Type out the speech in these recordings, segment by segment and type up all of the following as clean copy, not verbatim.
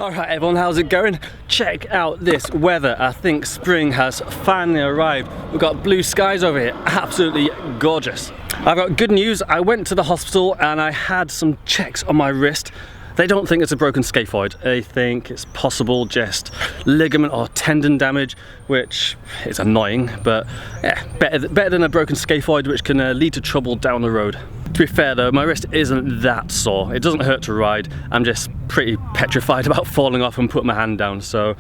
Alright everyone, how's it going? Check out this weather. I think spring has finally arrived. We've got blue skies over here, absolutely gorgeous. I've got good news. I went to the hospital and I had some checks on my wrist. They don't think it's a broken scaphoid. They think it's possible just ligament or tendon damage, which is annoying, but yeah, better than a broken scaphoid, which can lead to trouble down the road. To be fair though, my wrist isn't that sore. It doesn't hurt to ride. I'm just pretty petrified about falling off and putting my hand down, so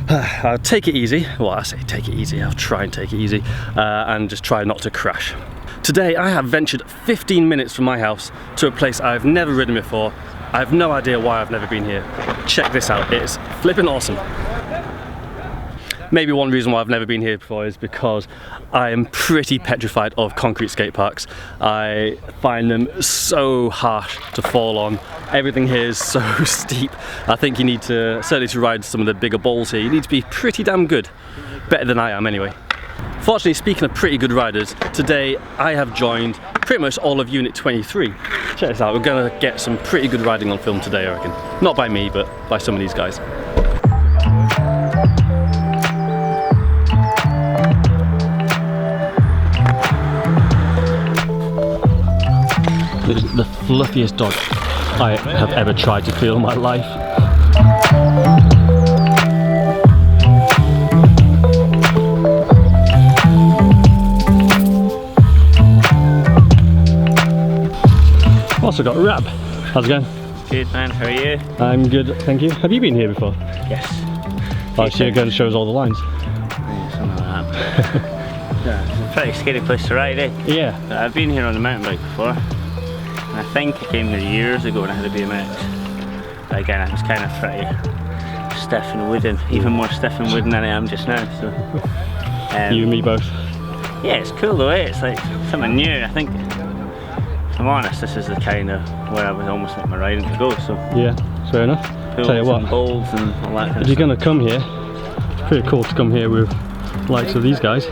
I'll take it easy. Well, I say take it easy, I'll try and take it easy and just try not to crash. Today I have ventured 15 minutes from my house to a place I've never ridden before. I have no idea why I've never been here. Check this out, it's flipping awesome. Maybe one reason why I've never been here before is because I am pretty petrified of concrete skate parks. I find them so harsh to fall on. Everything here is so steep. I think you need to, certainly to ride some of the bigger bowls here, you need to be pretty damn good. Better than I am anyway. Fortunately, speaking of pretty good riders, today I have joined pretty much all of Unit 23. Check this out, we're gonna get some pretty good riding on film today, I reckon. Not by me, but by some of these guys. This is the fluffiest dog I have ever tried to feel in my life. Also got Rab. How's it going? Good man, how are you? I'm good, thank you. Have you been here before? Yes. Oh, so you're going to show us all the lines? Yeah, something like that. Yeah, it's a pretty scary place to ride, eh? Yeah. But I've been here on a mountain bike before. And I think I came here years ago when I had a BMX. But again, I was kind of pretty stiff and wooden. Even more stiff and wooden than I am just now. So, you and me both. Yeah, it's cool though, eh? It's like something new. I think, if I'm honest, this is the kind of where I would almost like my riding to go. So yeah, fair enough. Pools Tell you what, and bowls and all that kind if you're going to come here, it's pretty cool to come here with the likes of these guys.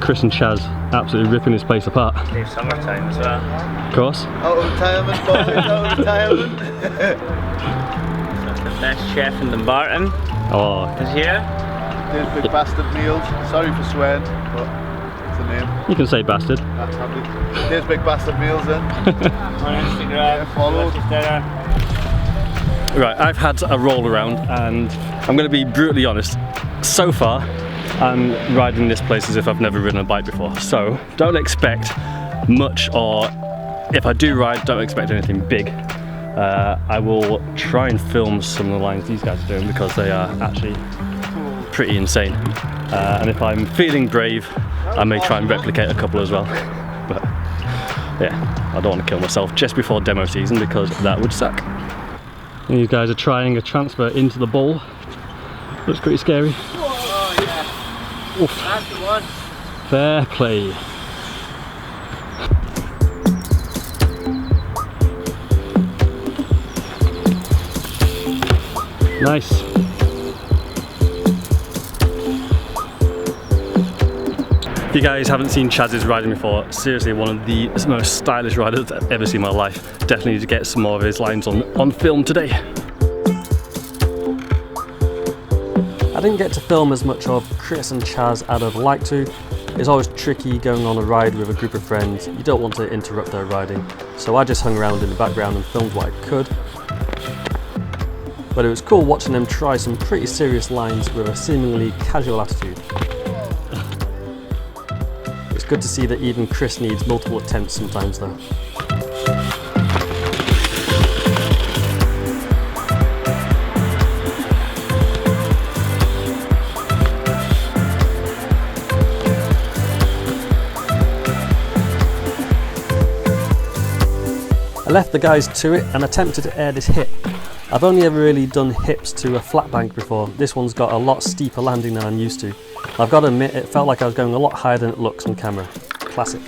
Kriss and Chaz absolutely ripping this place apart. It's summertime as well. Of course. Out of retirement, boys, out of retirement. The best chef in Dumbarton is here. There's big bastard meals. Sorry for swearing, but it's a name. You can say bastard. That's handy. There's big bastard meals then. On Instagram, follow. Right, I've had a roll around and I'm going to be brutally honest. So far, I'm riding this place as if I've never ridden a bike before. So don't expect much, or if I do ride, don't expect anything big. I will try and film some of the lines these guys are doing because they are actually pretty insane. And if I'm feeling brave, I may try and replicate a couple as well. But yeah, I don't want to kill myself just before demo season because that would suck. And these guys are trying a transfer into the bowl. Looks pretty scary. Oh yeah. Oof. That's the one. Fair play. Nice. If you guys haven't seen Chaz's riding before, seriously one of the most stylish riders I've ever seen in my life. Definitely need to get some more of his lines on film today. I didn't get to film as much of Kriss and Chaz as I'd have liked to. It's always tricky going on a ride with a group of friends. You don't want to interrupt their riding, so I just hung around in the background and filmed what I could. But it was cool watching them try some pretty serious lines with a seemingly casual attitude. It's good to see that even Kriss needs multiple attempts sometimes though. I left the guys to it and attempted to air this hip. I've only ever really done hips to a flat bank before. This one's got a lot steeper landing than I'm used to. I've got to admit, it felt like I was going a lot higher than it looks on camera. Classic.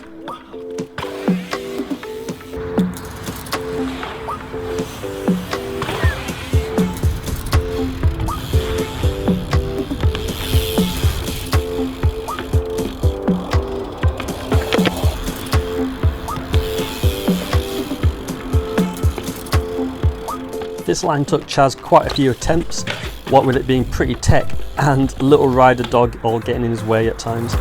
This line took Chaz quite a few attempts, what with it being pretty tech and little Ryder dog all getting in his way at times.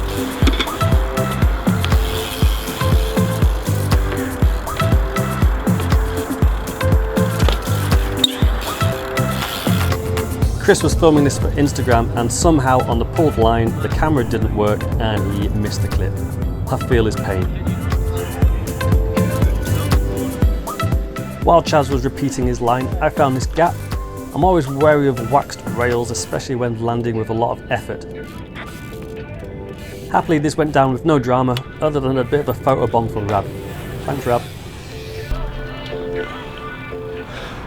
Kriss was filming this for Instagram and somehow on the pulled line the camera didn't work and he missed the clip. I feel his pain. While Chaz was repeating his line, I found this gap. I'm always wary of waxed rails, especially when landing with a lot of effort. Happily this went down with no drama, other than a bit of a photobomb from Rab. Thanks Rab.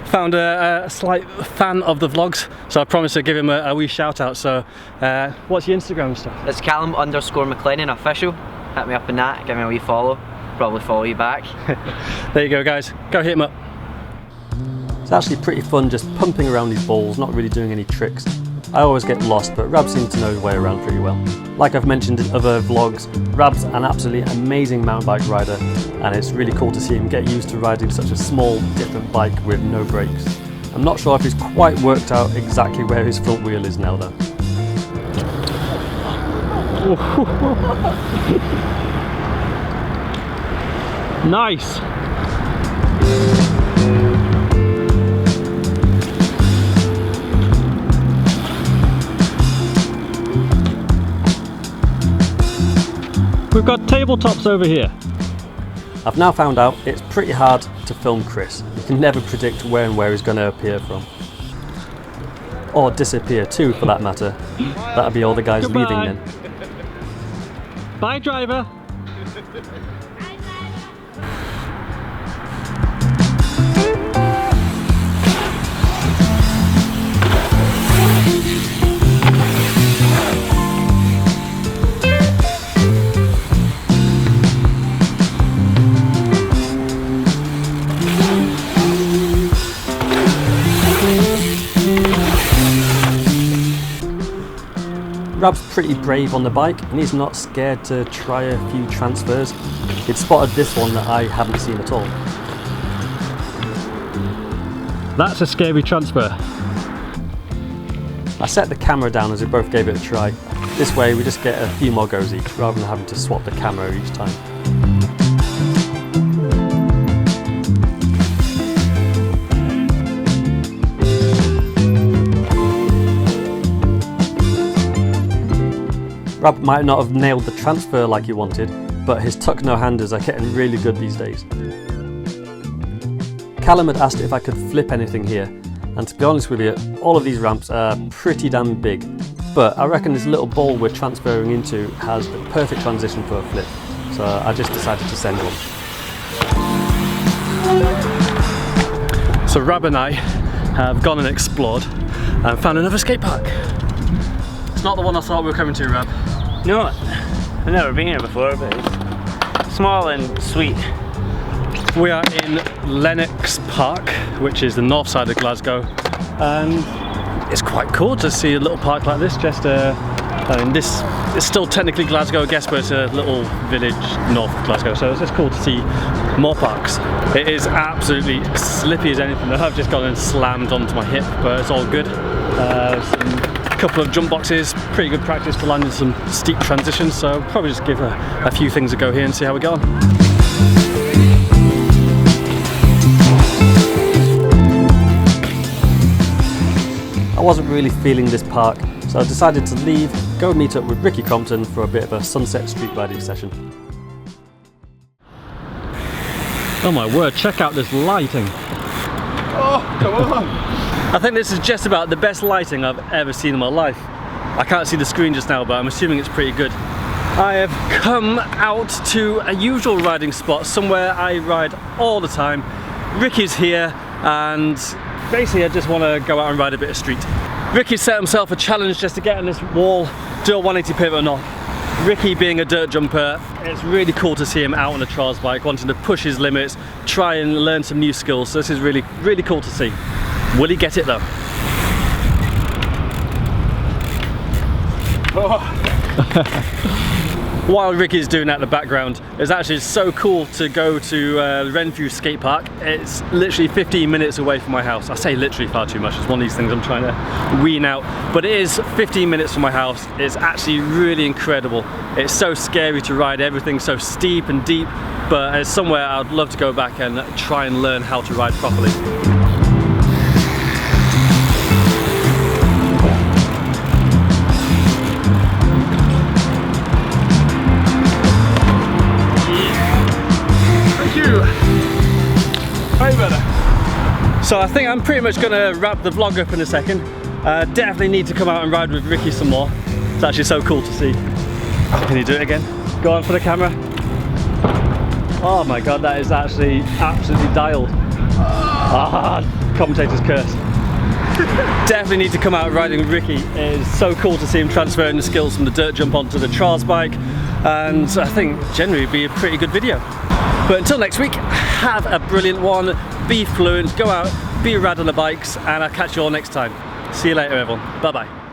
Found a slight fan of the vlogs, so I promised to give him a wee shout out. So what's your Instagram stuff? It's Callum_McLennan official. Hit me up in that, give me a wee follow. Probably follow you back. There you go guys, go hit him up. It's actually pretty fun just pumping around these balls, not really doing any tricks. I always get lost, but Rab seems to know his way around pretty well. Like I've mentioned in other vlogs, Rab's an absolutely amazing mountain bike rider, and it's really cool to see him get used to riding such a small, different bike with no brakes. I'm not sure if he's quite worked out exactly where his front wheel is now though. Nice! We've got tabletops over here. I've now found out it's pretty hard to film Kriss. You can never predict where and where he's going to appear from. Or disappear too, for that matter. That'll be all the guys Goodbye. leaving then. Bye, driver. Rab's pretty brave on the bike and he's not scared to try a few transfers. He'd spotted this one that I haven't seen at all. That's a scary transfer. I set the camera down as we both gave it a try. This way we just get a few more goes each rather than having to swap the camera each time. Rab might not have nailed the transfer like he wanted, but his tuck no-handers are getting really good these days. Callum had asked if I could flip anything here, and to be honest with you, all of these ramps are pretty damn big, but I reckon this little ball we're transferring into has the perfect transition for a flip, so I just decided to send one. So Rab and I have gone and explored and found another skate park. It's not the one I thought we were coming to, Rab. No, I've never been here before, but it's small and sweet. We are in Lennox Park, which is the north side of Glasgow, and it's quite cool to see a little park like this. Just I mean, this is still technically Glasgow, I guess, but it's a little village north of Glasgow, so it's just cool to see more parks. It is absolutely slippy as anything. I've just gone and slammed onto my hip, but it's all good. Couple of jump boxes, pretty good practice for landing some steep transitions, so probably just give a few things a go here and see how we go on. I wasn't really feeling this park, so I decided to leave, go meet up with Ricky Compton for a bit of a sunset street riding session. Oh my word, check out this lighting. Oh, come on! I think this is just about the best lighting I've ever seen in my life. I can't see the screen just now, but I'm assuming it's pretty good. I have come out to a usual riding spot, somewhere I ride all the time. Ricky's here, and basically I just want to go out and ride a bit of street. Ricky set himself a challenge just to get on this wall, do a 180 pivot or not. Ricky being a dirt jumper, it's really cool to see him out on a trials bike, wanting to push his limits, try and learn some new skills. So this is really, really cool to see. Will he get it though? while Ricky's doing that in the background, it's actually so cool to go to Renfrew skatepark. It's literally 15 minutes away from my house. I say literally far too much, it's one of these things I'm trying to wean out, but it is 15 minutes from my house. It's actually really incredible. It's so scary to ride, everything's so steep and deep, but it's somewhere I'd love to go back and try and learn how to ride properly. So I think I'm pretty much going to wrap the vlog up in a second. Definitely need to come out and ride with Ricky some more. It's actually so cool to see. Can you do it again? Go on for the camera. Oh my god, that is actually absolutely dialed. Ah, commentator's curse. Definitely need to come out riding with Ricky. It is so cool to see him transferring the skills from the dirt jump onto the trials bike, and I think generally it'd be a pretty good video. But until next week, have a brilliant one, be fluent, go out, be rad on the bikes, and I'll catch you all next time. See you later everyone, bye bye.